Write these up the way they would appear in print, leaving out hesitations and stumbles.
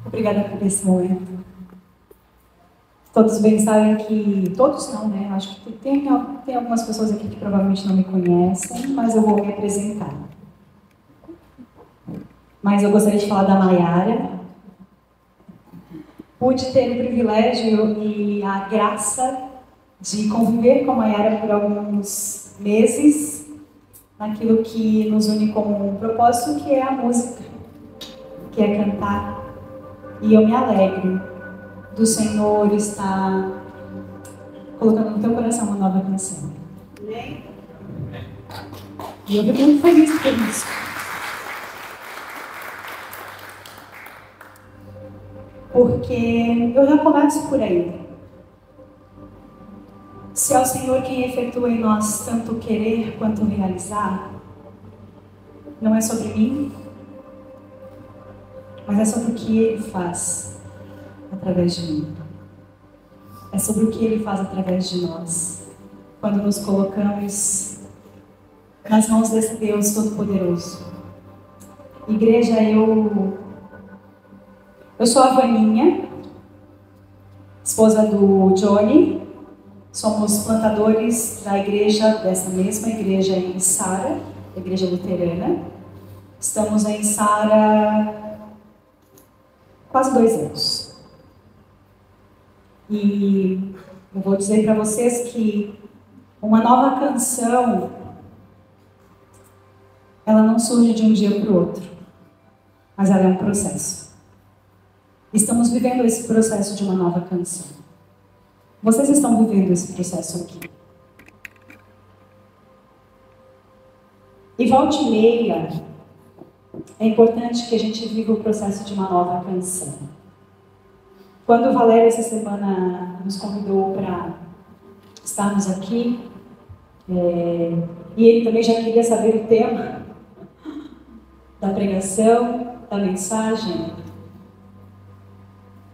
Obrigada por esse momento. Todos bem sabem que... Todos não, né? Acho que tem algumas pessoas aqui que provavelmente não me conhecem, mas eu vou me apresentar. Mas eu gostaria de falar da Maiara. Pude ter o privilégio e a graça de conviver com a Maiara por alguns meses, naquilo que nos une como um propósito, que é a música, que é cantar. E eu me alegro do Senhor estar colocando no teu coração uma nova canção. E eu fico muito feliz por isso. Porque eu já começo por aí. Se é o Senhor quem efetua em nós tanto querer quanto realizar, não é sobre mim, mas é sobre o que Ele faz através de mim. É sobre o que Ele faz através de nós, quando nos colocamos nas mãos desse Deus Todo-Poderoso. Igreja, eu sou a Vaninha, esposa do Johnny. Somos plantadores da igreja, dessa mesma igreja em Sara, igreja luterana. Estamos em Sara quase 2 anos. E eu vou dizer para vocês que uma nova canção, ela não surge de um dia para o outro, mas ela é um processo. Estamos vivendo esse processo de uma nova canção. Vocês estão vivendo esse processo aqui. E volta e meia, é importante que a gente viva o processo de uma nova canção. Quando o Valério, essa semana, nos convidou para estarmos aqui, e ele também já queria saber o tema da pregação, da mensagem,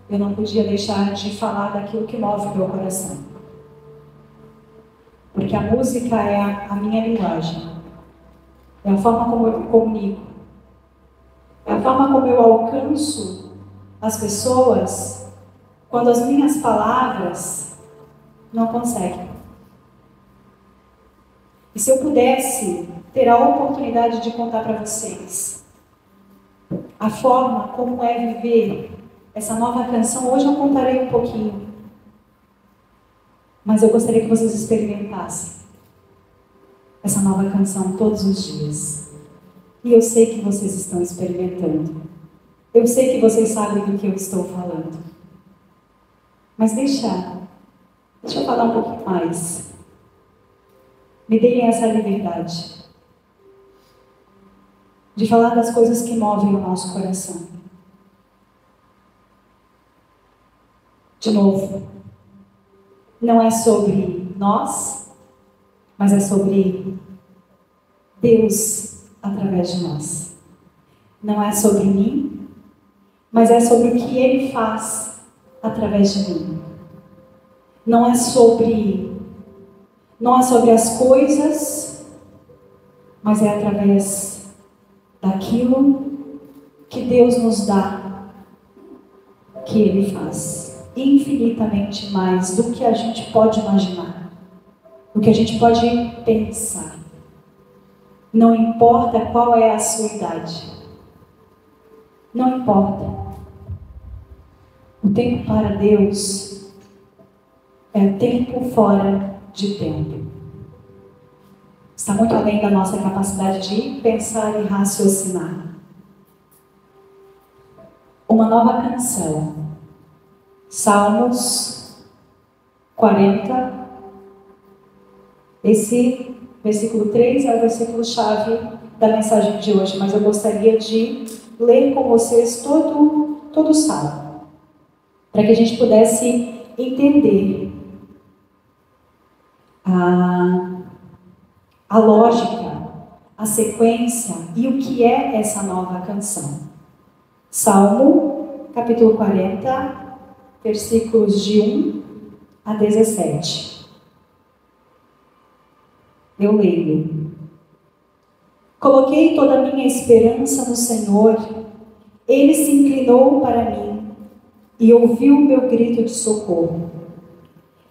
eu não podia deixar de falar daquilo que move o meu coração. Porque a música é a minha linguagem. É a forma como eu me comunico. É a forma como eu alcanço as pessoas quando as minhas palavras não conseguem. E se eu pudesse ter a oportunidade de contar para vocês a forma como é viver essa nova canção, hoje eu contarei um pouquinho. Mas eu gostaria que vocês experimentassem essa nova canção todos os dias. E eu sei que vocês estão experimentando. Eu sei que vocês sabem do que eu estou falando. Mas deixa eu falar um pouquinho mais. Me deem essa liberdade de falar das coisas que movem o nosso coração. De novo, não é sobre nós, mas é sobre Deus através de nós. Não é sobre mim, mas é sobre o que Ele faz através de mim. Não é sobre as coisas, mas é através daquilo que Deus nos dá, que Ele faz infinitamente mais do que a gente pode imaginar, do que a gente pode pensar. Não importa qual é a sua idade. Não importa. O tempo para Deus é tempo fora de tempo. Está muito além da nossa capacidade de pensar e raciocinar. Uma nova canção. Salmos 40. Esse versículo 3 é o versículo-chave da mensagem de hoje, mas eu gostaria de ler com vocês todo o salmo, para que a gente pudesse entender a lógica, a sequência e o que é essa nova canção. Salmo, capítulo 40, versículos de 1 a 17. Eu leio. Coloquei toda a minha esperança no Senhor. Ele se inclinou para mim e ouviu o meu grito de socorro.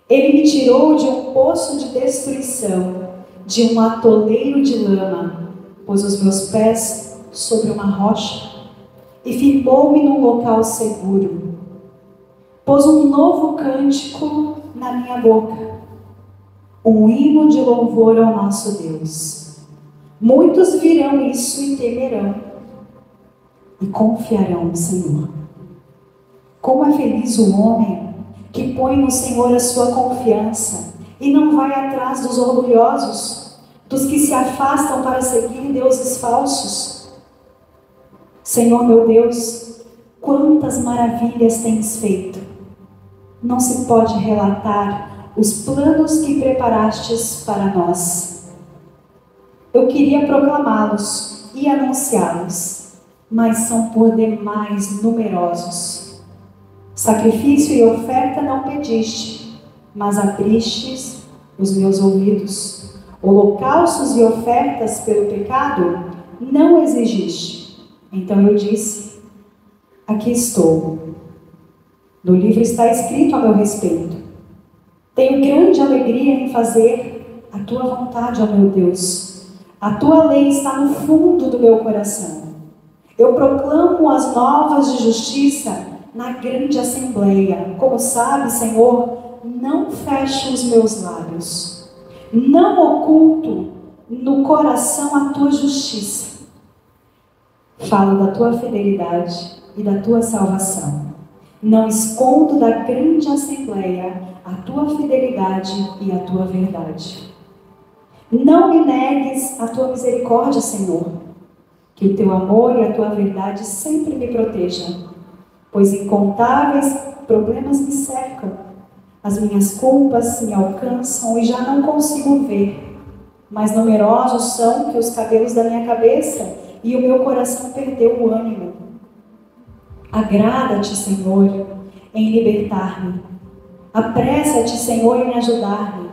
Ele me tirou de um poço de destruição, de um atoleiro de lama, pôs os meus pés sobre uma rocha e firmou-me num local seguro. Pôs um novo cântico na minha boca, um hino de louvor ao nosso Deus. Muitos virão isso e temerão e confiarão no Senhor. Como é feliz o homem que põe no Senhor a sua confiança e não vai atrás dos orgulhosos, dos que se afastam para seguir deuses falsos. Senhor meu Deus, quantas maravilhas tens feito! Não se pode relatar os planos que preparastes para nós. Eu queria proclamá-los e anunciá-los, mas são por demais numerosos. Sacrifício e oferta não pediste, mas abristes os meus ouvidos. Holocaustos e ofertas pelo pecado não exigiste. Então eu disse: aqui estou. No livro está escrito a meu respeito. Tenho grande alegria em fazer a tua vontade, ó meu Deus. A tua lei está no fundo do meu coração. Eu proclamo as novas de justiça na grande assembleia. Como sabe, Senhor, não fecho os meus lábios. Não oculto no coração a tua justiça. Falo da tua fidelidade e da tua salvação. Não escondo da grande assembleia a tua fidelidade e a tua verdade. Não me negues a tua misericórdia, Senhor. Que o teu amor e a tua verdade sempre me protejam, pois incontáveis problemas me cercam. As minhas culpas me alcançam e já não consigo ver. Mais numerosos são que os cabelos da minha cabeça e o meu coração perdeu o ânimo. Agrada-te, Senhor, em libertar-me. Apressa-te, Senhor, em ajudar-me.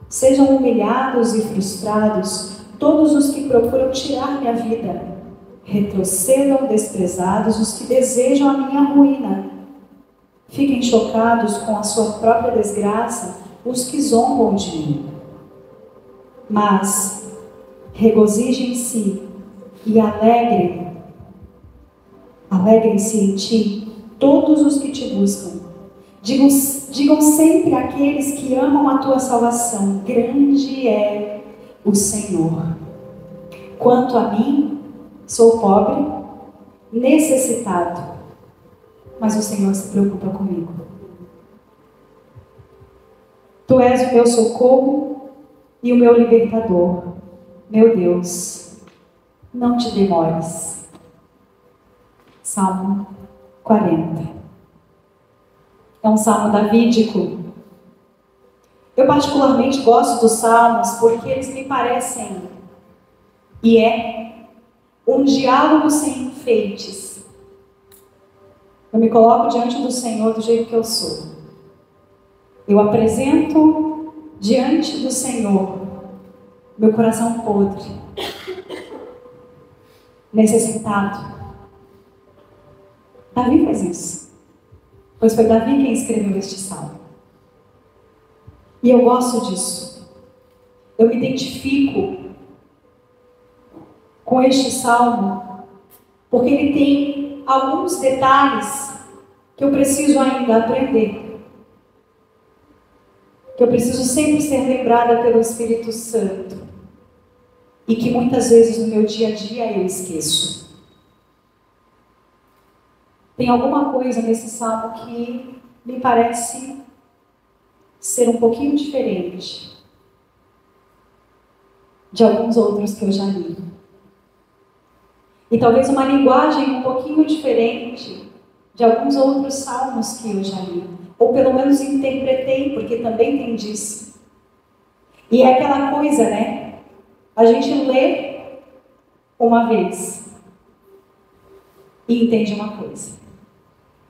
Sejam humilhados e frustrados todos os que procuram tirar minha vida. Retrocedam desprezados os que desejam a minha ruína. Fiquem chocados com a sua própria desgraça os que zombam de mim. Mas regozijem-se e alegrem-se em ti todos os que te buscam. Digam sempre àqueles que amam a tua salvação: grande é o Senhor. Quanto a mim, sou pobre, necessitado, mas o Senhor se preocupa comigo. Tu és o meu socorro e o meu libertador. Meu Deus, não te demores. Salmo 40. É um salmo davídico. Eu particularmente gosto dos salmos porque eles me parecem, e um diálogo sem enfeites. Eu me coloco diante do Senhor do jeito que eu sou. Eu apresento diante do Senhor meu coração podre, necessitado. Davi fez isso, pois foi Davi quem escreveu este salmo. E eu gosto disso. Eu me identifico com este salmo, porque ele tem alguns detalhes que eu preciso ainda aprender. Que eu preciso sempre ser lembrada pelo Espírito Santo. E que muitas vezes no meu dia a dia eu esqueço. Tem alguma coisa nesse salmo que me parece ser um pouquinho diferente de alguns outros que eu já li. E talvez uma linguagem um pouquinho diferente de alguns outros salmos que eu já li. Ou pelo menos interpretei, porque também tem disso. E é aquela coisa, né? A gente lê uma vez e entende uma coisa.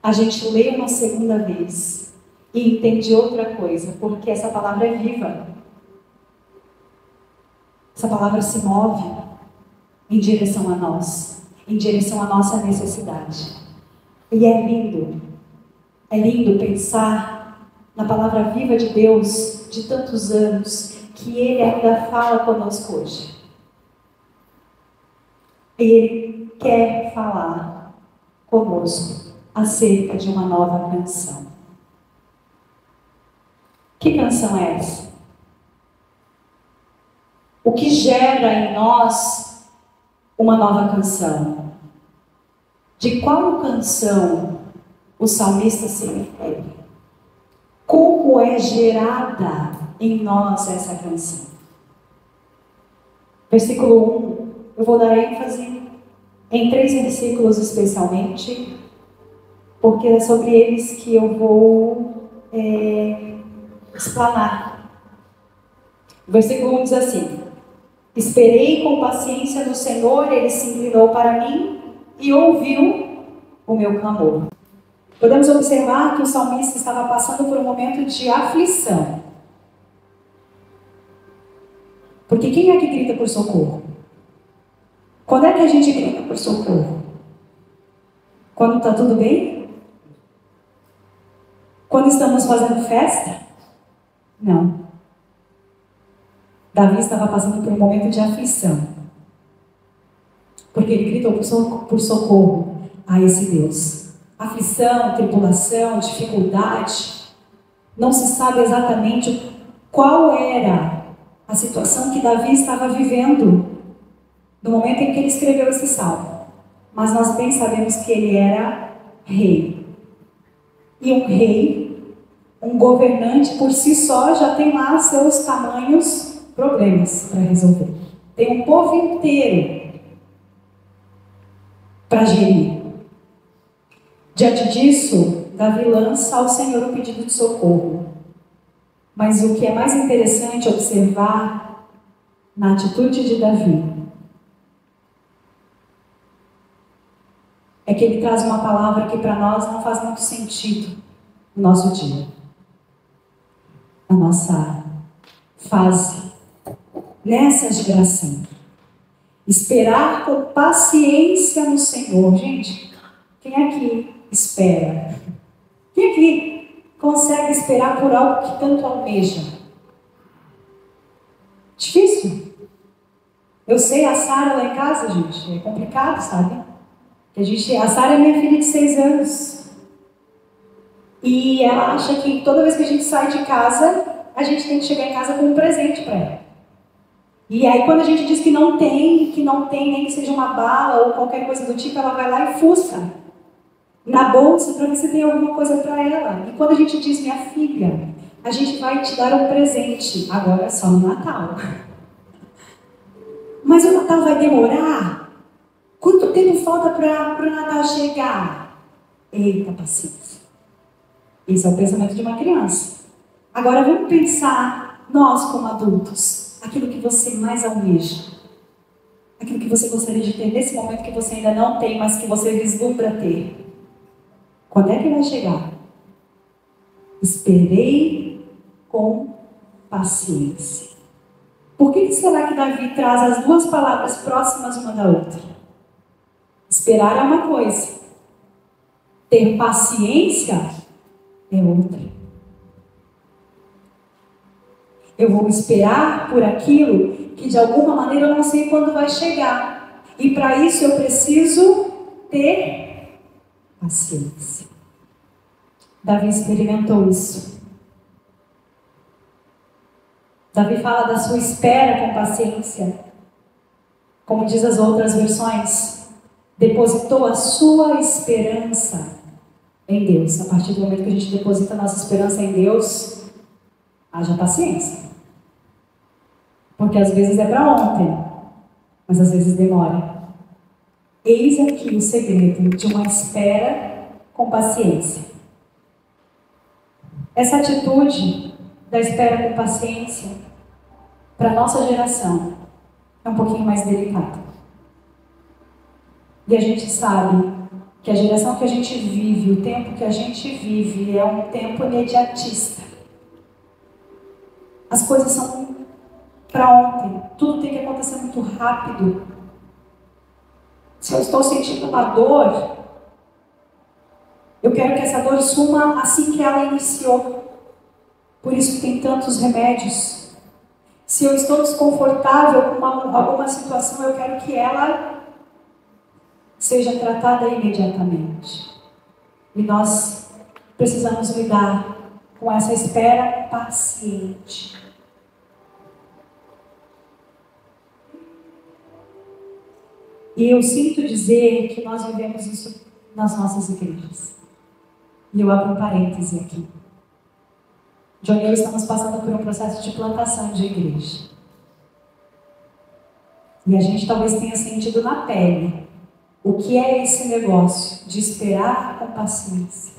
A gente lê uma segunda vez e entende outra coisa, porque essa palavra é viva. Essa palavra se move em direção a nós, em direção à nossa necessidade. E é lindo. É lindo pensar na palavra viva de Deus de tantos anos, que Ele ainda fala conosco hoje. E Ele quer falar conosco acerca de uma nova canção. Que canção é essa? O que gera em nós uma nova canção? De qual canção o salmista se refere? Como é gerada em nós essa canção? Versículo 1, eu vou dar ênfase em 3 versículos especialmente, porque é sobre eles que eu vou explanar. O versículo 1 diz assim: esperei com paciência no Senhor, Ele se inclinou para mim e ouviu o meu clamor. Podemos observar que o salmista estava passando por um momento de aflição. Porque quem é que grita por socorro? Quando é que a gente grita por socorro? Quando está tudo bem? Quando estamos fazendo festa? Não. Davi estava passando por um momento de aflição. Porque ele gritou por socorro a esse Deus. Aflição, tribulação, dificuldade. Não se sabe exatamente qual era a situação que Davi estava vivendo no momento em que ele escreveu esse salmo. Mas nós bem sabemos que ele era rei. E um rei, um governante por si só, já tem lá seus tamanhos problemas para resolver. Tem um povo inteiro para gerir. Diante disso, Davi lança ao Senhor o pedido de socorro. Mas o que é mais interessante observar na atitude de Davi é que ele traz uma palavra que para nós não faz muito sentido no nosso dia, na nossa fase, nessa geração. Esperar com paciência no Senhor. Gente, quem aqui espera? Quem aqui consegue esperar por algo que tanto almeja? Difícil. Eu sei, a Sara lá em casa, gente, é complicado, sabe? A Sara é minha filha de 6 anos. E ela acha que toda vez que a gente sai de casa, a gente tem que chegar em casa com um presente para ela. E aí quando a gente diz que não tem, nem que seja uma bala ou qualquer coisa do tipo, ela vai lá e fuça na bolsa para ver se tem alguma coisa para ela. E quando a gente diz, minha filha, a gente vai te dar um presente, agora é só no Natal. Mas o Natal vai demorar? Quanto tempo falta para o Natal chegar? Eita, paciência. Esse é o pensamento de uma criança. Agora vamos pensar, nós como adultos, aquilo que você mais almeja. Aquilo que você gostaria de ter nesse momento que você ainda não tem, mas que você vislumbra ter. Quando é que vai chegar? Esperei com paciência. Por que será que Davi traz as duas palavras próximas uma da outra? Esperar é uma coisa. Ter paciência é outra. Eu vou esperar por aquilo que de alguma maneira eu não sei quando vai chegar. E para isso eu preciso ter paciência. Davi experimentou isso. Davi fala da sua espera com paciência. Como diz as outras versões, depositou a sua esperança em Deus. A partir do momento que a gente deposita a nossa esperança em Deus, haja paciência. Porque às vezes é para ontem, mas às vezes demora. Eis aqui o segredo de uma espera com paciência. Essa atitude da espera com paciência, para a nossa geração, é um pouquinho mais delicada. E a gente sabe que a geração que a gente vive, o tempo que a gente vive, é um tempo imediatista. As coisas são para ontem, tudo tem que acontecer muito rápido. Se eu estou sentindo uma dor, Eu quero que essa dor suma assim que ela iniciou. Por isso tem tantos remédios. Se eu estou desconfortável com alguma situação, eu quero que ela seja tratada imediatamente. E nós precisamos lidar com essa espera paciente. E eu sinto dizer que nós vivemos isso nas nossas igrejas. E eu abro um parêntese aqui. Johnny e eu estamos passando por um processo de plantação de igreja. E a gente talvez tenha sentido na pele o que é esse negócio de esperar com paciência.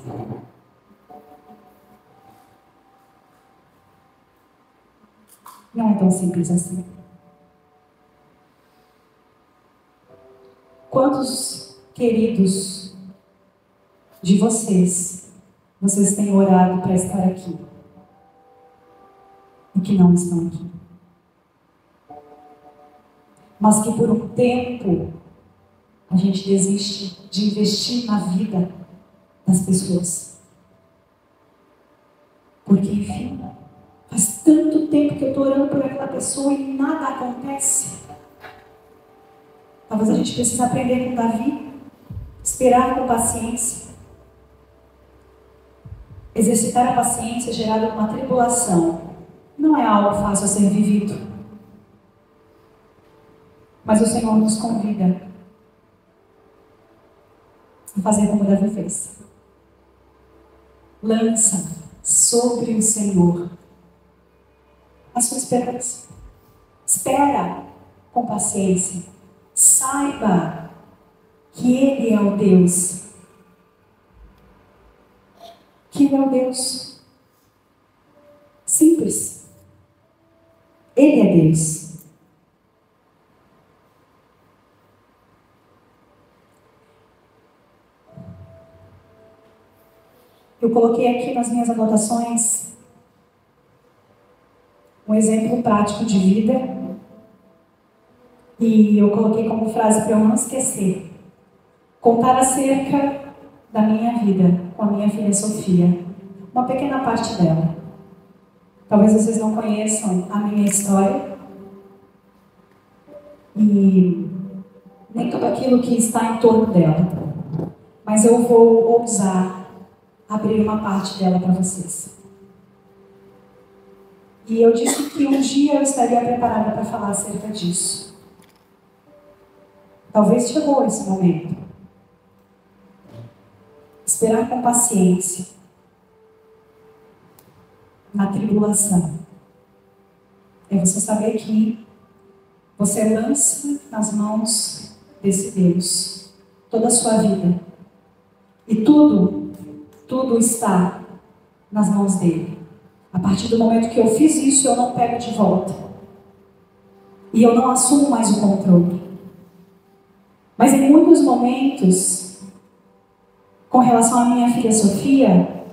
Não é tão simples assim. Quantos queridos de vocês têm orado para estar aqui e que não estão aqui? Mas que por um tempo a gente desiste de investir na vida das pessoas. Porque, enfim, faz tanto tempo que eu estou orando por aquela pessoa e nada acontece. Talvez a gente precise aprender com Davi, esperar com paciência. Exercitar a paciência gerada por uma tribulação não é algo fácil a ser vivido. Mas o Senhor nos convida a fazer como Davi fez. Lança sobre o Senhor a sua esperança. Espera com paciência. Saiba que Ele é o Deus. Que Ele é o Deus. Simples. Ele é Deus. Eu coloquei aqui nas minhas anotações um exemplo prático de vida e eu coloquei como frase para eu não esquecer. Contar acerca da minha vida com a minha filha Sofia. Uma pequena parte dela. Talvez vocês não conheçam a minha história e nem tudo aquilo que está em torno dela. Mas eu vou ousar abrir uma parte dela para vocês. E eu disse que um dia eu estaria preparada para falar acerca disso. Talvez chegou esse momento. Esperar com paciência. Na tribulação. É você saber que você lança nas mãos desse Deus toda a sua vida. E tudo está nas mãos dele. A partir do momento que eu fiz isso, eu não pego de volta. E eu não assumo mais o controle. Mas em muitos momentos, com relação à minha filha Sofia,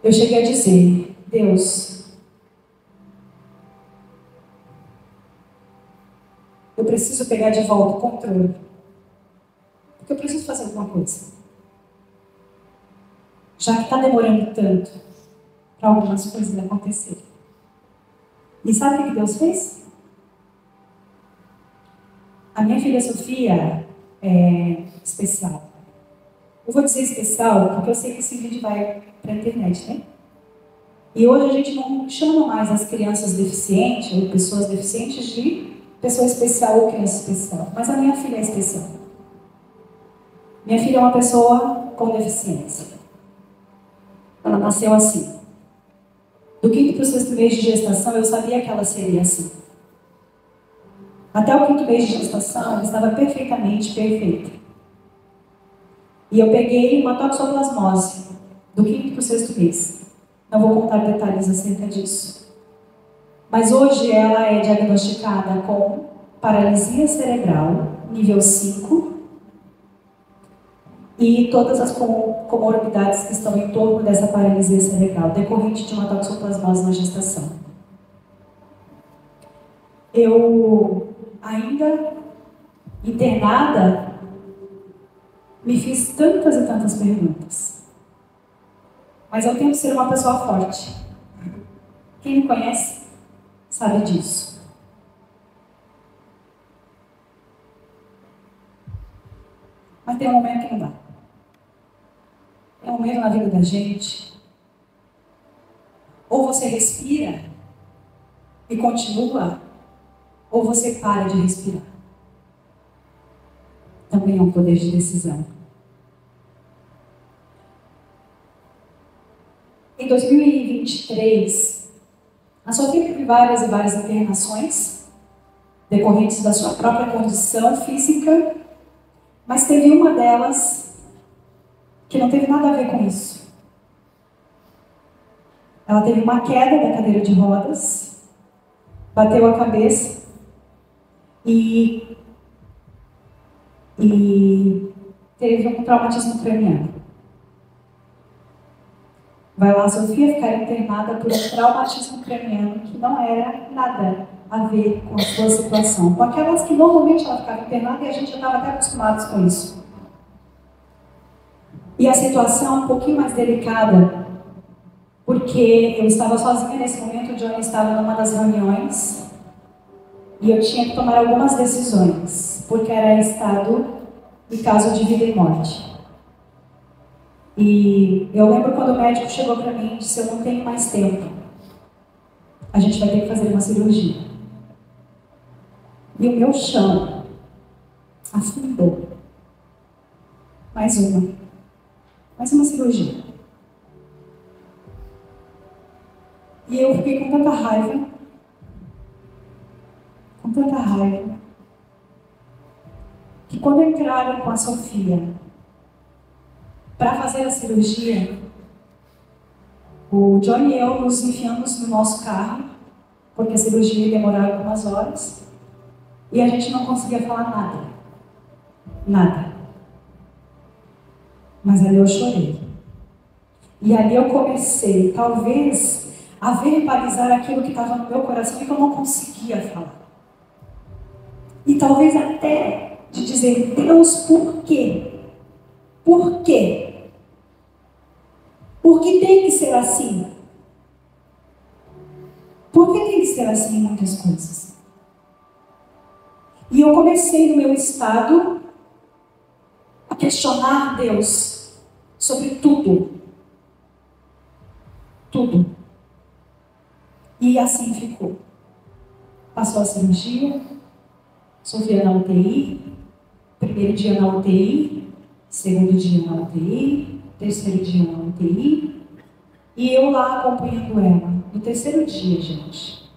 eu cheguei a dizer: Deus, eu preciso pegar de volta o controle. Porque eu preciso fazer alguma coisa. Já que está demorando tanto para algumas coisas acontecerem. E sabe o que Deus fez? A minha filha Sofia é especial. Eu vou dizer especial porque eu sei que esse vídeo vai para a internet, né? E hoje a gente não chama mais as crianças deficientes ou pessoas deficientes de pessoa especial ou criança especial. Mas a minha filha é especial. Minha filha é uma pessoa com deficiência. Ela nasceu assim. Do 5º para o 6º mês de gestação, eu sabia que ela seria assim. Até o 5º mês de gestação, ela estava perfeitamente perfeita. E eu peguei uma toxoplasmose do 5º para o 6º mês. Não vou contar detalhes acerca disso. Mas hoje ela é diagnosticada com paralisia cerebral, nível 5, e todas as comorbidades que estão em torno dessa paralisia cerebral, decorrente de uma toxoplasmose na gestação. Eu, ainda internada, me fiz tantas e tantas perguntas. Mas eu tento ser uma pessoa forte. Quem me conhece sabe disso. Mas tem um momento que não dá. Tem um momento na vida da gente. Ou você respira e continua, ou você para de respirar. Também é um poder de decisão. Em 2023, a Sofia teve várias e várias internações, decorrentes da sua própria condição física, mas teve uma delas que não teve nada a ver com isso. Ela teve uma queda da cadeira de rodas, bateu a cabeça e teve um traumatismo craniano. Vai lá, Sofia, ficar internada por um traumatismo craniano que não era nada a ver com a sua situação. Com aquelas que normalmente ela ficava internada e a gente já estava até acostumados com isso. E a situação é um pouquinho mais delicada, porque eu estava sozinha nesse momento, o Johnny estava numa das reuniões e eu tinha que tomar algumas decisões, porque era estado e caso de vida e morte. E eu lembro quando o médico chegou para mim e disse: eu não tenho mais tempo, a gente vai ter que fazer uma cirurgia. E o meu chão afundou. Mais uma cirurgia. E eu fiquei com tanta raiva, que quando entraram com a Sofia para fazer a cirurgia, o Johnny e eu nos enfiamos no nosso carro, porque a cirurgia ia demorar algumas horas, e a gente não conseguia falar nada. Nada. Mas ali eu chorei. E ali eu comecei, talvez, a verbalizar aquilo que estava no meu coração e que eu não conseguia falar. E talvez até de dizer: Deus, por quê? Por quê? Por que tem que ser assim? Por que tem que ser assim em muitas coisas? E eu comecei no meu estado a questionar Deus sobre tudo. Tudo. E assim ficou. Passou a cirurgia, Sofia na UTI, primeiro dia na UTI, segundo dia na UTI, terceiro dia na UTI, e eu lá acompanhando ela. No terceiro dia, gente,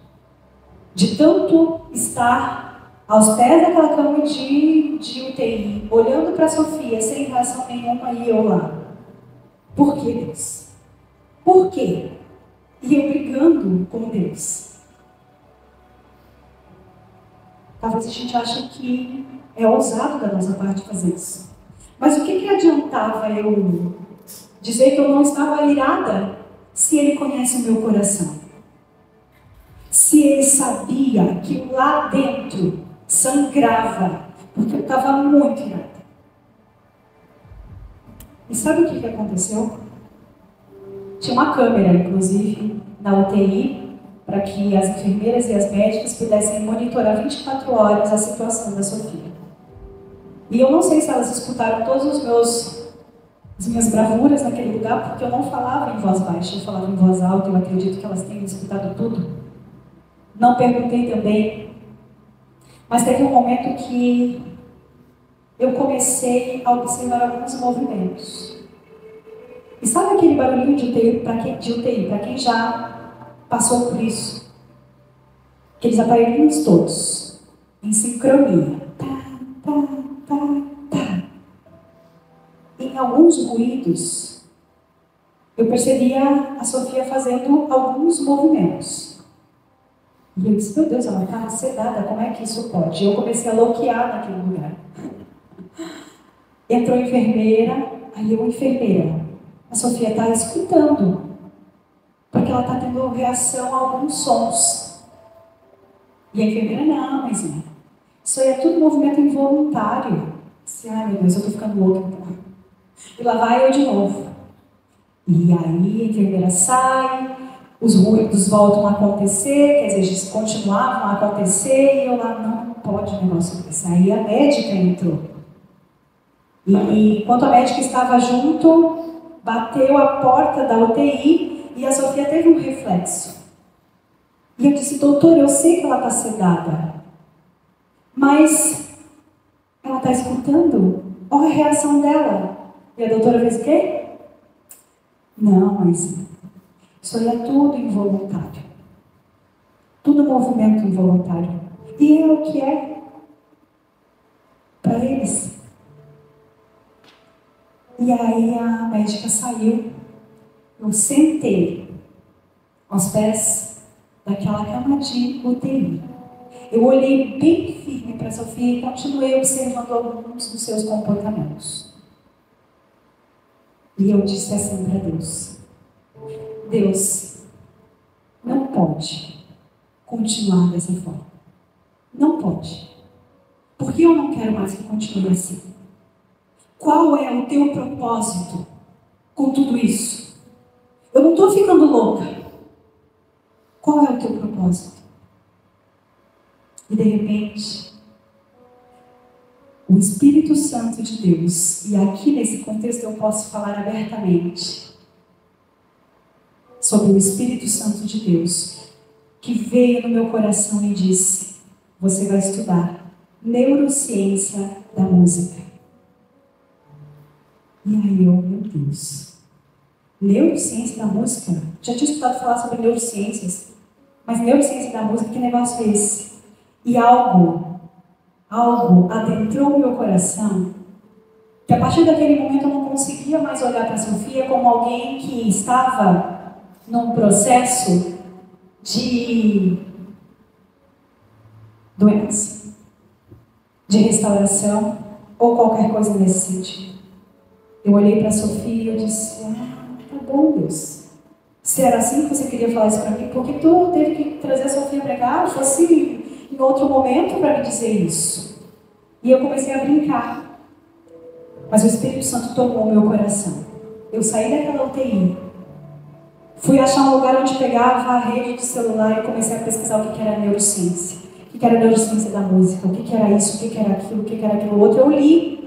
de tanto estar aos pés daquela cama de UTI, olhando para a Sofia sem reação nenhuma, e eu lá. Por que, Deus? Por quê? E eu brigando com Deus. Talvez a gente ache que é ousado da nossa parte fazer isso. Mas o que adiantava eu dizer que eu não estava irada se Ele conhece o meu coração? Se Ele sabia que lá dentro sangrava, porque eu estava muito irada. E sabe o que aconteceu? Tinha uma câmera, inclusive, na UTI, para que as enfermeiras e as médicas pudessem monitorar 24 horas a situação da Sofia. E eu não sei se elas escutaram todas as minhas bravuras naquele lugar, porque eu não falava em voz baixa, eu falava em voz alta, eu acredito que elas tenham escutado tudo. Não perguntei também, mas teve um momento que eu comecei a observar alguns movimentos. E sabe aquele barulhinho de UTI, para quem já passou por isso? Aqueles aparelhinhos todos, em sincronia. Em alguns ruídos, eu percebia a Sofia fazendo alguns movimentos. E eu disse: meu Deus, ela está sedada, como é que isso pode? E eu comecei a loquear naquele lugar. Entrou a enfermeira, aí eu, enfermeira, a Sofia está escutando, porque ela está tendo reação a alguns sons. E a enfermeira: não, mas isso aí é tudo movimento involuntário. Ai, meu Deus, eu estou ficando louca então. E lá vai eu de novo. E aí a enfermeira sai, os ruídos voltam a acontecer, quer dizer, eles continuavam a acontecer, e eu lá, não pode um negócio desse. Aí a médica entrou. E enquanto a médica estava junto, bateu a porta da UTI e a Sofia teve um reflexo. E eu disse, doutor, eu sei que ela está sedada, mas ela está escutando. Olha a reação dela. E a doutora fez o quê? Não, mas isso aí é tudo involuntário. Tudo movimento involuntário. E é o que é para eles. E aí a médica saiu. Eu sentei aos pés daquela cama de UTI. Eu olhei bem firme para a Sofia e continuei observando alguns dos seus comportamentos. E eu disse assim para Deus: Deus, não pode continuar dessa forma. Não pode. Porque eu não quero mais que continue assim. Qual é o teu propósito com tudo isso? Eu não estou ficando louca. Qual é o teu propósito? E de repente, o Espírito Santo de Deus, e aqui nesse contexto eu posso falar abertamente sobre o Espírito Santo de Deus, que veio no meu coração e disse: você vai estudar neurociência da música. E aí eu, meu Deus, neurociência da música? Já tinha escutado falar sobre neurociências, mas neurociência da música, que negócio é esse? E algo adentrou o meu coração, que a partir daquele momento eu não conseguia mais olhar para a Sofia como alguém que estava num processo de doença, de restauração ou qualquer coisa nesse sentido. Eu olhei para a Sofia e eu disse: tá bom, Deus. Se era assim que você queria falar isso para mim, por que tu teve que trazer a Sofia para cá? Fosse em outro momento para me dizer isso. E eu comecei a brincar. Mas o Espírito Santo tomou o meu coração. Eu saí daquela UTI. Fui achar um lugar onde pegava a rede de celular e comecei a pesquisar o que era neurociência. O que era neurociência da música, o que era isso, o que era aquilo, o que era aquilo outro. Eu li.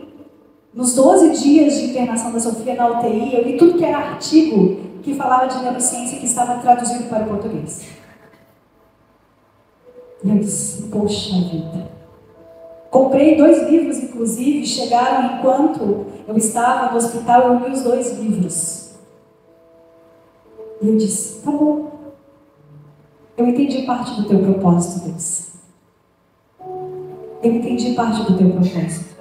Nos 12 dias de internação da Sofia na UTI, eu li tudo que era artigo que falava de neurociência que estava traduzido para o português. E eu disse: poxa vida. Comprei 2 livros, inclusive, chegaram enquanto eu estava no hospital, eu li os 2 livros. E eu disse: tá bom. Eu entendi parte do teu propósito, Deus. Eu entendi parte do teu propósito.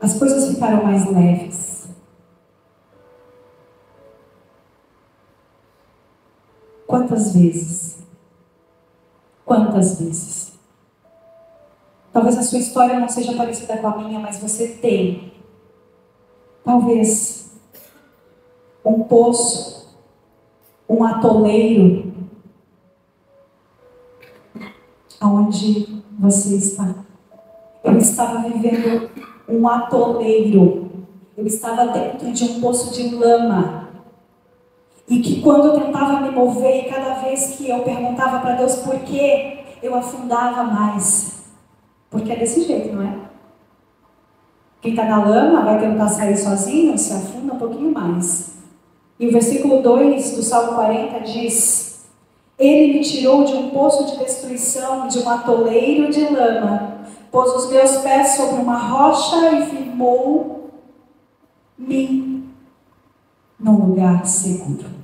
As coisas ficaram mais leves. Quantas vezes? Quantas vezes? Talvez a sua história não seja parecida com a minha, mas você tem, talvez, um poço, um atoleiro, aonde você está. Eu estava vivendo um atoleiro. Eu estava dentro de um poço de lama. E que quando eu tentava me mover, e cada vez que eu perguntava para Deus por quê, eu afundava mais. Porque é desse jeito, não é? Quem está na lama vai tentar sair sozinho, se afunda um pouquinho mais. E o versículo 2 do Salmo 40 diz: Ele me tirou de um poço de destruição, de um atoleiro de lama, pôs os meus pés sobre uma rocha e firmou-me num lugar seguro.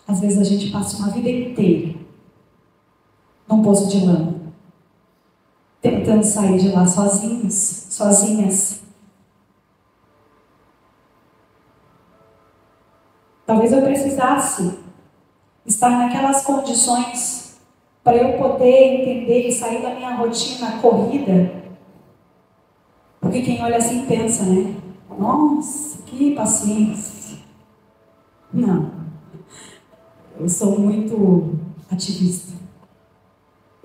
Às vezes a gente passa uma vida inteira num poço de lama, tentando sair de lá sozinhos, sozinhas. Talvez eu precisasse estar naquelas condições para eu poder entender e sair da minha rotina corrida. Porque quem olha assim pensa, né? Nossa, que paciência. Não. Eu sou muito ativista.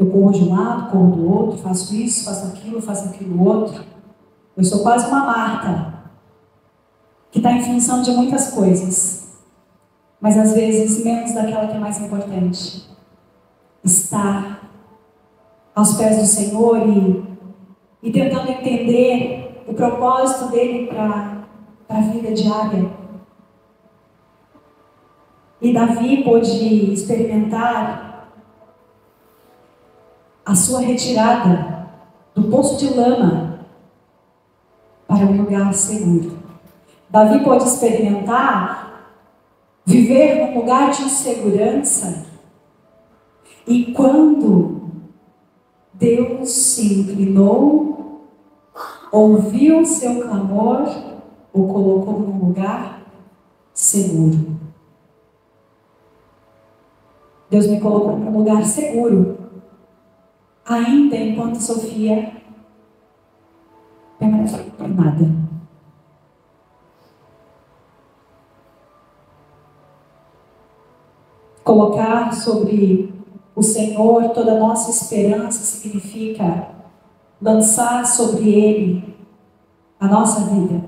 Eu corro de um lado, corro do outro, faço isso, faço aquilo outro. Eu sou quase uma Marta, que está em função de muitas coisas, mas às vezes menos daquela que é mais importante. Estar aos pés do Senhor e tentando entender o propósito dele para a vida diária. E Davi pôde experimentar a sua retirada do poço de lama para um lugar seguro. Davi pôde experimentar viver num lugar de insegurança. E quando Deus se inclinou, ouviu o seu clamor, o colocou num lugar seguro. Deus me colocou num lugar seguro, ainda enquanto Sofia permaneceu por nada. Colocar sobre o Senhor toda a nossa esperança significa lançar sobre Ele a nossa vida.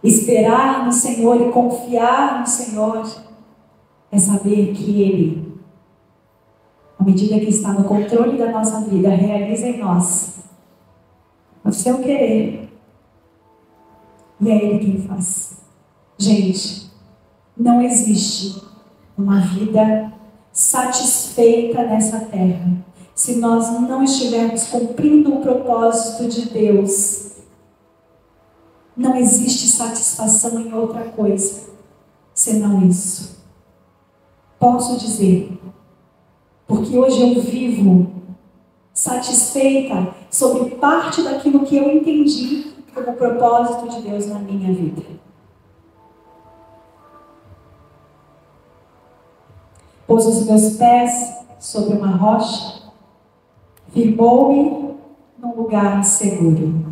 Esperar no Senhor e confiar no Senhor é saber que Ele, à medida que está no controle da nossa vida, realiza em nós o seu querer. E é Ele quem faz. Gente, não existe uma vida satisfeita nessa terra se nós não estivermos cumprindo o propósito de Deus. Não existe satisfação em outra coisa senão isso. Posso dizer, porque hoje eu vivo satisfeita sobre parte daquilo que eu entendi como propósito de Deus na minha vida. Pôs os meus pés sobre uma rocha, firmou-me num lugar seguro.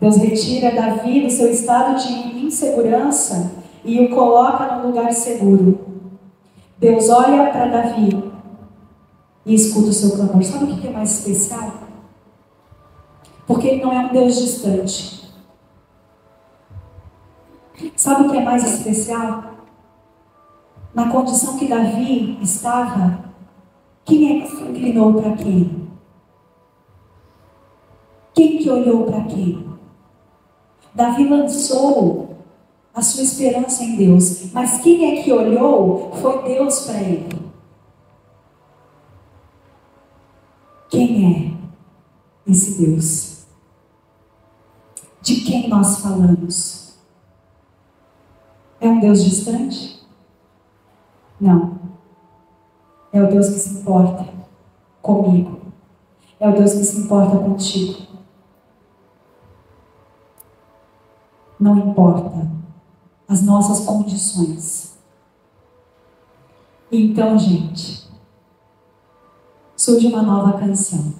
Deus retira Davi do seu estado de insegurança e o coloca num lugar seguro. Deus olha para Davi e escuta o seu clamor. Sabe o que é mais especial? Porque Ele não é um Deus distante. Sabe o que é mais especial? Na condição que Davi estava, quem é que se inclinou para quem? Quem que olhou para quem? Davi lançou a sua esperança em Deus, mas quem é que olhou foi Deus para ele. Quem é esse Deus? De quem nós falamos? É um Deus distante? Não. É o Deus que se importa comigo. É o Deus que se importa contigo. Não importa as nossas condições. Então, gente, surge uma nova canção.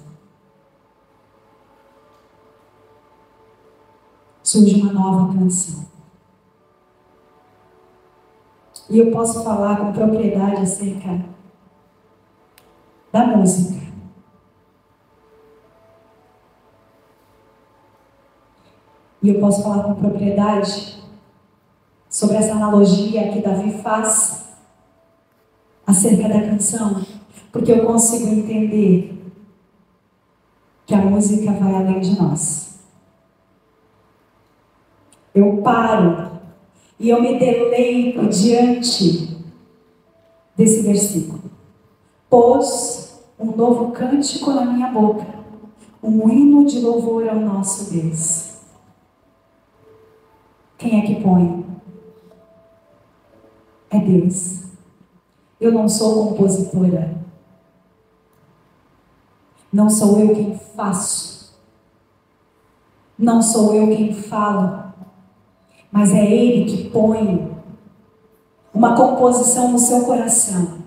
Surge uma nova canção. E eu posso falar com propriedade acerca da música. E eu posso falar com propriedade sobre essa analogia que Davi faz acerca da canção, porque eu consigo entender que a música vai além de nós. Eu paro e eu me deleito diante desse versículo. Pôs um novo cântico na minha boca, um hino de louvor ao nosso Deus. Quem é que põe? É Deus. Eu não sou compositora. Não sou eu quem faço. Não sou eu quem falo. Mas é Ele que põe uma composição no seu coração.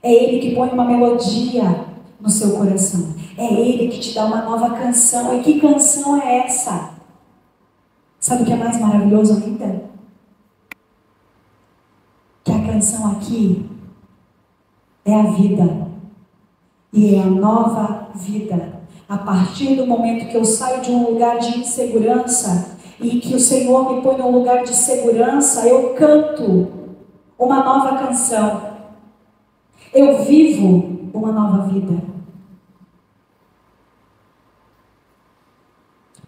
É Ele que põe uma melodia no seu coração. É Ele que te dá uma nova canção. E que canção é essa? Sabe o que é mais maravilhoso ainda? Que a canção aqui é a vida. E é a nova vida. A partir do momento que eu saio de um lugar de insegurança e que o Senhor me põe num lugar de segurança, eu canto uma nova canção. Eu vivo uma nova vida.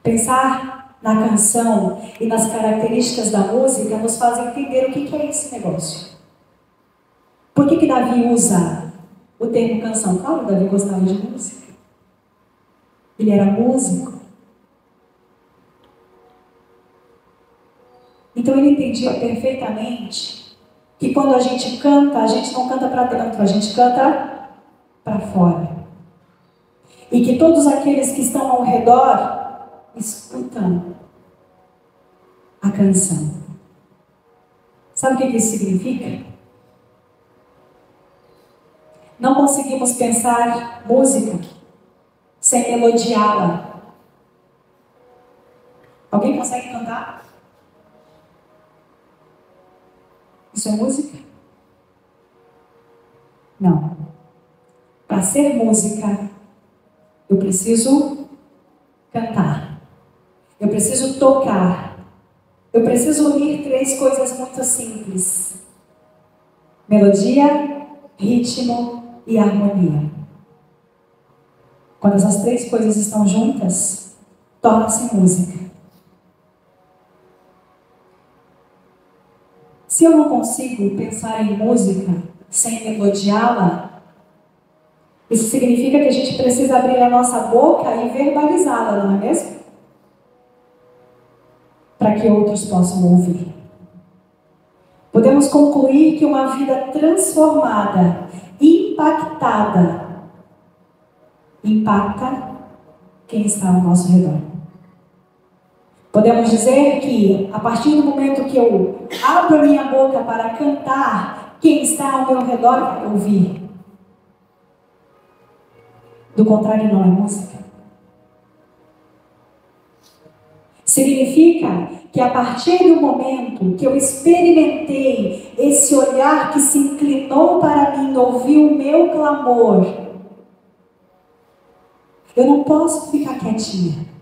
Pensar na canção e nas características da música nos faz entender o que é esse negócio. Por que Davi usa o termo canção? Claro, Davi gostava de música. Ele era músico. Então ele entendia perfeitamente que quando a gente não canta para dentro, a gente canta para fora. E que todos aqueles que estão ao redor escutam a canção. Sabe o que isso significa? Não conseguimos pensar música sem melodiá-la. Alguém consegue cantar? Isso é música? Não. Para ser música, eu preciso cantar. Eu preciso tocar. Eu preciso unir 3 coisas muito simples: melodia, ritmo e harmonia. Quando essas 3 coisas estão juntas, torna-se música. Se eu não consigo pensar em música sem melodiá-la, isso significa que a gente precisa abrir a nossa boca e verbalizá-la, não é mesmo? Para que outros possam ouvir. Podemos concluir que uma vida transformada, impactada, impacta quem está ao nosso redor. Podemos dizer que, a partir do momento que eu abro a minha boca para cantar, quem está ao meu redor vai ouvir. Do contrário, não é música. Significa que a partir do momento que eu experimentei esse olhar que se inclinou para mim, ouviu o meu clamor, eu não posso ficar quietinha.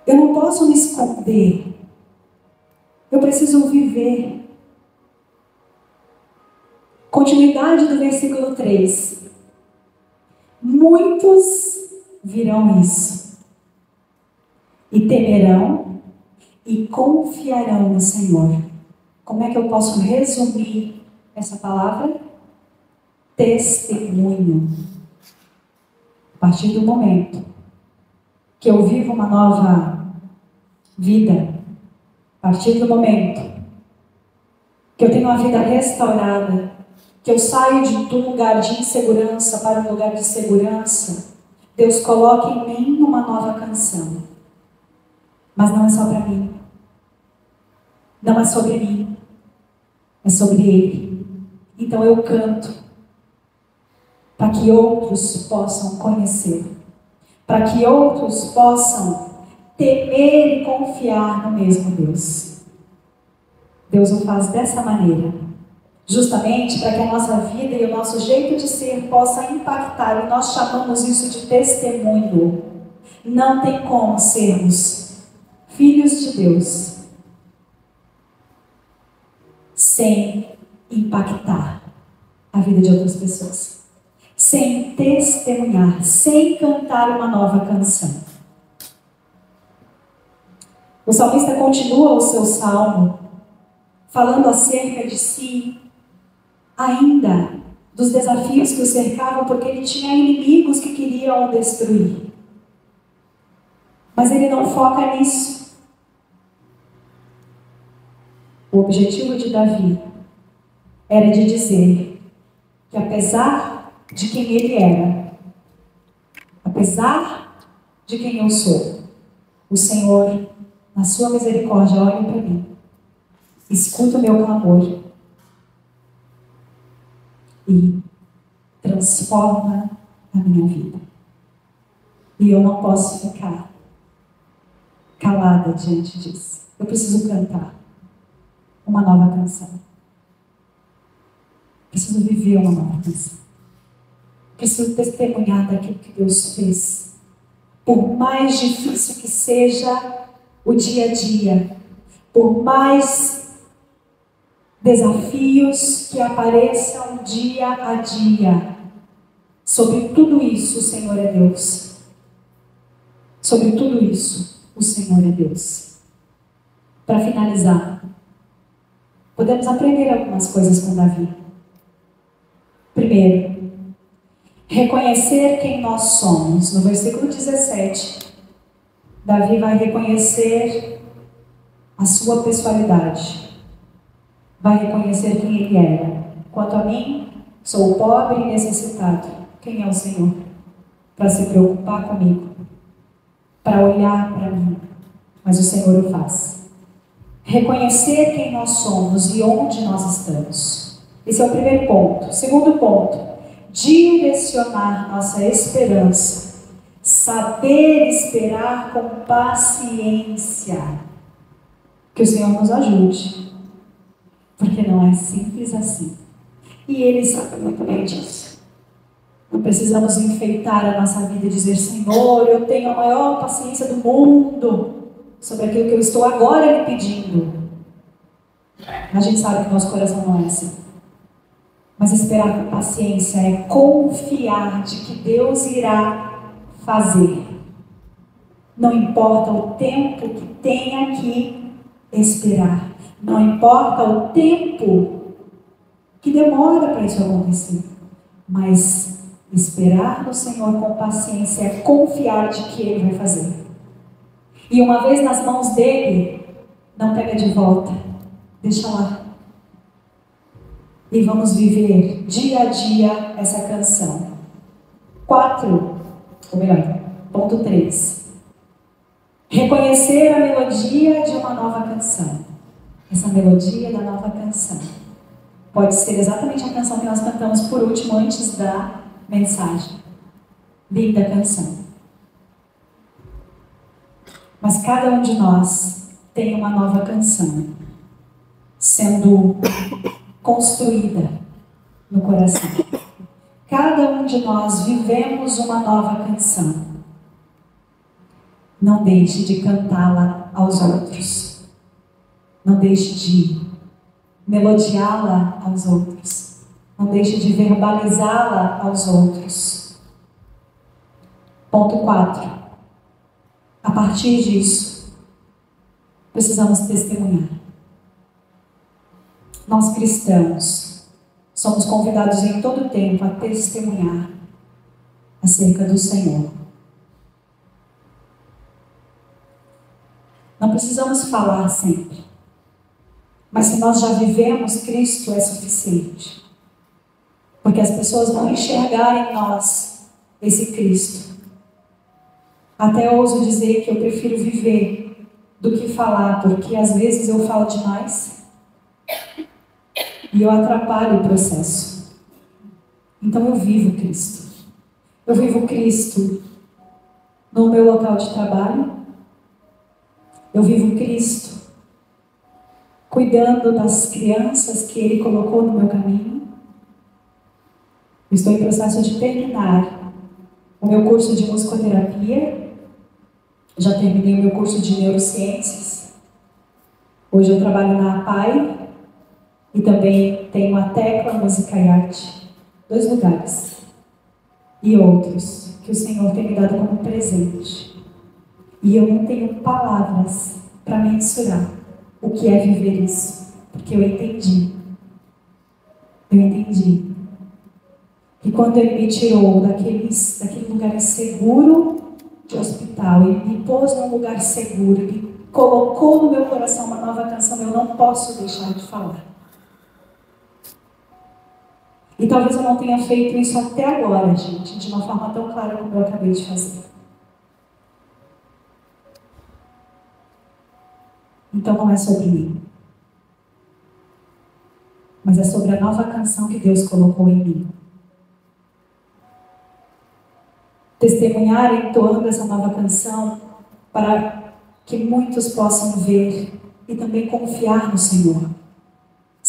Eu não posso me esconder. Eu preciso viver. Continuidade do versículo 3. Muitos virão isso, e temerão, e confiarão no Senhor. Como é que eu posso resumir essa palavra? Testemunho. A partir do momento que eu vivo uma nova vida, a partir do momento que eu tenho uma vida restaurada, que eu saio de um lugar de insegurança para um lugar de segurança, Deus coloca em mim uma nova canção. Mas não é só para mim. Não é sobre mim. É sobre Ele. Então eu canto para que outros possam conhecer. Para que outros possam temer e confiar no mesmo Deus. Deus o faz dessa maneira. Justamente para que a nossa vida e o nosso jeito de ser possa impactar. E nós chamamos isso de testemunho. Não tem como sermos filhos de Deus sem impactar a vida de outras pessoas, sem testemunhar, sem cantar uma nova canção. O salmista continua o seu salmo falando acerca de si, ainda dos desafios que o cercavam, porque ele tinha inimigos que queriam o destruir. Mas ele não foca nisso. O objetivo de Davi era de dizer que, apesar de quem ele era, apesar de quem eu sou, o Senhor, na sua misericórdia, olha para mim, escuta o meu clamor e transforma a minha vida. E eu não posso ficar calada diante disso. Eu preciso cantar uma nova canção. Preciso viver uma nova canção. Preciso testemunhar daquilo que Deus fez. Por mais difícil que seja o dia a dia, por mais desafios que apareçam dia a dia, sobre tudo isso o Senhor é Deus. Sobre tudo isso o Senhor é Deus. Para finalizar, podemos aprender algumas coisas com Davi. Primeiro, reconhecer quem nós somos. No versículo 17, Davi vai reconhecer a sua pessoalidade. Vai reconhecer quem ele era. Quanto a mim, sou pobre e necessitado. Quem é o Senhor? Para se preocupar comigo, para olhar para mim. Mas o Senhor o faz. Reconhecer quem nós somos e onde nós estamos. Esse é o primeiro ponto. Segundo ponto, direcionar nossa esperança. Saber esperar com paciência. Que o Senhor nos ajude. Porque não é simples assim. E Ele sabe muito bem disso. Não precisamos enfeitar a nossa vida e dizer: Senhor, eu tenho a maior paciência do mundo sobre aquilo que eu estou agora lhe pedindo. A gente sabe que nosso coração não é assim. Mas esperar com paciência é confiar de que Deus irá fazer. Não importa o tempo que tenha que esperar. Não importa o tempo que demora para isso acontecer. Mas esperar no Senhor com paciência é confiar de que Ele vai fazer. E uma vez nas mãos dele, não pega de volta. Deixa lá. E vamos viver dia a dia essa canção. 4, ou melhor, ponto 3. Reconhecer a melodia de uma nova canção. Essa melodia da nova canção pode ser exatamente a canção que nós cantamos por último, antes da mensagem. Linda canção. Mas cada um de nós tem uma nova canção sendo construída no coração. Cada um de nós vivemos uma nova canção. Não deixe de cantá-la aos outros. Não deixe de melodiá-la aos outros. Não deixe de verbalizá-la aos outros. Ponto 4. A partir disso, precisamos testemunhar. Nós cristãos somos convidados em todo tempo a testemunhar acerca do Senhor. Não precisamos falar sempre. Mas se nós já vivemos Cristo, é suficiente. Porque as pessoas vão enxergar em nós esse Cristo. Até ouso dizer que eu prefiro viver do que falar, porque às vezes eu falo demais e eu atrapalho o processo. Então eu vivo Cristo. Eu vivo Cristo no meu local de trabalho. Eu vivo Cristo cuidando das crianças que Ele colocou no meu caminho. Eu estou em processo de terminar o meu curso de musicoterapia. Já terminei o meu curso de neurociências. Hoje eu trabalho na APAI e também tenho a Tecla Música e Arte. 2 lugares. E outros que o Senhor tem me dado como presente. E eu não tenho palavras para mensurar o que é viver isso. Porque eu entendi. Eu entendi. E quando Ele me tirou daquele lugar inseguro de hospital, Ele me pôs num lugar seguro, Ele colocou no meu coração uma nova canção, eu não posso deixar de falar. E talvez eu não tenha feito isso até agora, gente, de uma forma tão clara como eu acabei de fazer. Então não é sobre mim, mas é sobre a nova canção que Deus colocou em mim. Testemunhar entoando essa nova canção para que muitos possam ver e também confiar no Senhor.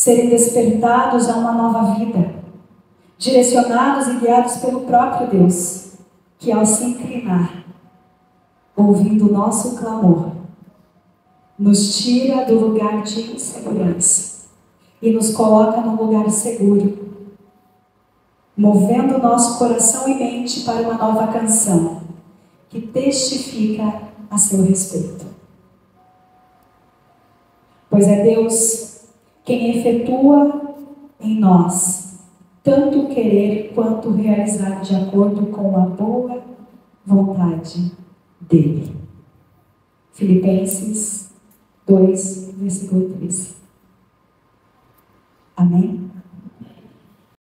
serem despertados a uma nova vida, direcionados e guiados pelo próprio Deus, que ao se inclinar, ouvindo o nosso clamor, nos tira do lugar de insegurança e nos coloca num lugar seguro, movendo o nosso coração e mente para uma nova canção, que testifica a seu respeito. Pois é Deus quem efetua em nós tanto o querer quanto o realizar de acordo com a boa vontade dele. Filipenses 2, versículo 3. Amém?